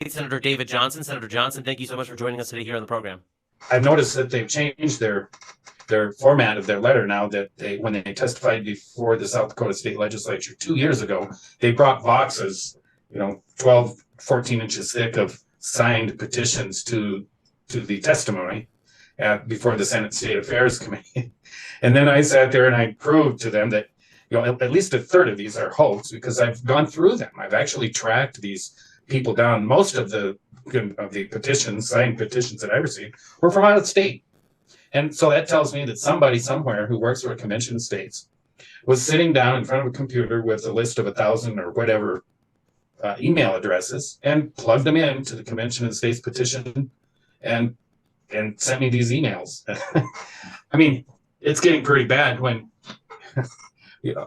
State Senator David Johnson. Senator Johnson, thank you so much for joining us today here on the program. I've noticed that they've changed their format of their letter now, that when they testified before the South Dakota State Legislature 2 years ago, they brought boxes, 12, 14 inches thick of signed petitions to the testimony before the Senate State Affairs Committee. And then I sat there and I proved to them that at least a third of these are hoax, because I've gone through them. I've actually tracked these people down. Most of the petitions, signed petitions that I received, were from out of state. And so that tells me that somebody somewhere who works for a convention of states was sitting down in front of a computer with a list of 1,000 or whatever email addresses and plugged them into the convention of states petition and sent me these emails. I mean, it's getting pretty bad when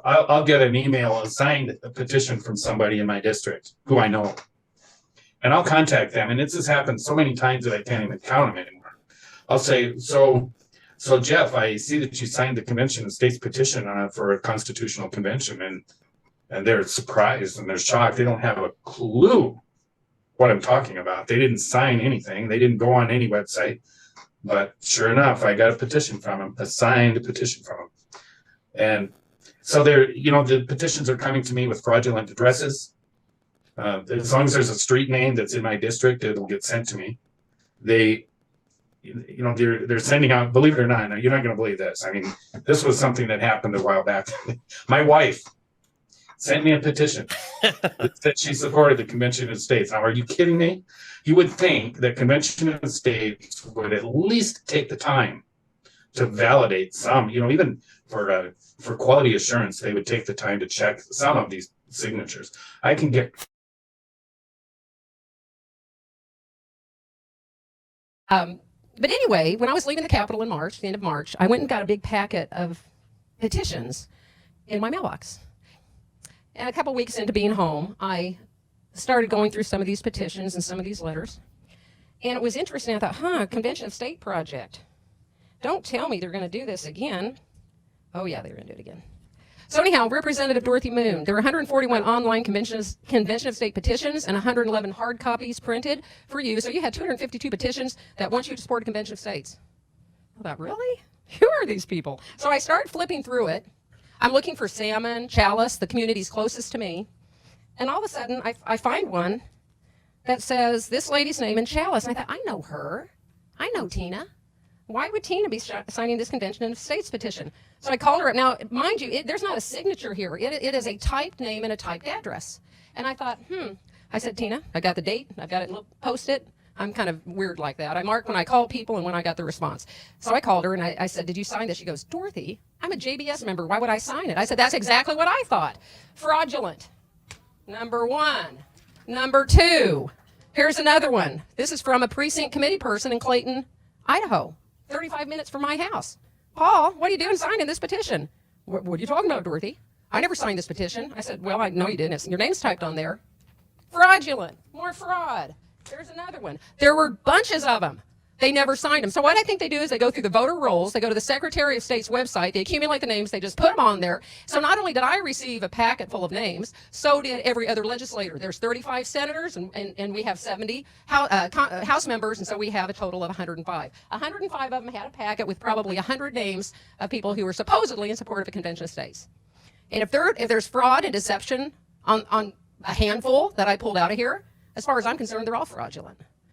I'll get an email, a signed petition from somebody in my district who I know, and I'll contact them. And this has happened so many times that I can't even count them anymore. I'll say, so Jeff, I see that you signed the convention of states petition for a constitutional convention, and they're surprised and they're shocked. They don't have a clue what I'm talking about. They didn't sign anything. They didn't go on any website. But sure enough, I got a petition from them, a signed petition from them. And so the petitions are coming to me with fraudulent addresses. As long as there's a street name that's in my district, it'll get sent to me. They're sending out, believe it or not, now you're not going to believe this. I mean, this was something that happened a while back. My wife sent me a petition that said she supported the Convention of States. Now, are you kidding me? You would think that Convention of States would at least take the time to validate some, even for quality assurance, they would take the time to check some of these signatures. I can get. But anyway, when I was leaving the Capitol in March, the end of March, I went and got a big packet of petitions in my mailbox. And a couple weeks into being home, I started going through some of these petitions and some of these letters. And it was interesting. I thought, Convention of State project. Don't tell me they're going to do this again. Oh, yeah, they're going to do it again. So anyhow, Representative Dorothy Moon, there were 141 online Convention of State petitions and 111 hard copies printed for you. So you had 252 petitions that want you to support a Convention of States. I thought, really? Who are these people? So I started flipping through it. I'm looking for Salmon, Chalice, the communities closest to me. And all of a sudden, I find one that says this lady's name in Chalice. And I thought, I know her. I know Tina. Why would Tina be signing this Convention of States petition? So I called her up. Now, mind you, there's not a signature here. It is a typed name and a typed address. And I thought, I said, Tina, I got the date. I've got it posted. I'm kind of weird like that. I mark when I call people and when I got the response. So I called her and I said, did you sign this? She goes, Dorothy, I'm a JBS member. Why would I sign it? I said, that's exactly what I thought. Fraudulent. Number one. Number two. Here's another one. This is from a precinct committee person in Clayton, Idaho. 35 minutes from my house. Paul, what are you doing signing this petition? What are you talking about, Dorothy? I never signed this petition. I said, well, I know you didn't. Your name's typed on there. Fraudulent. More fraud. There's another one. There were bunches of them. They never signed them. So what I think they do is they go through the voter rolls. They go to the Secretary of State's website. They accumulate the names. They just put them on there. So not only did I receive a packet full of names, so did every other legislator. There's 35 senators, and we have 70 House members, and so we have a total of 105. 105 of them had a packet with probably 100 names of people who were supposedly in support of a Convention of States. And if there's fraud and deception on a handful that I pulled out of here, as far as I'm concerned, they're all fraudulent.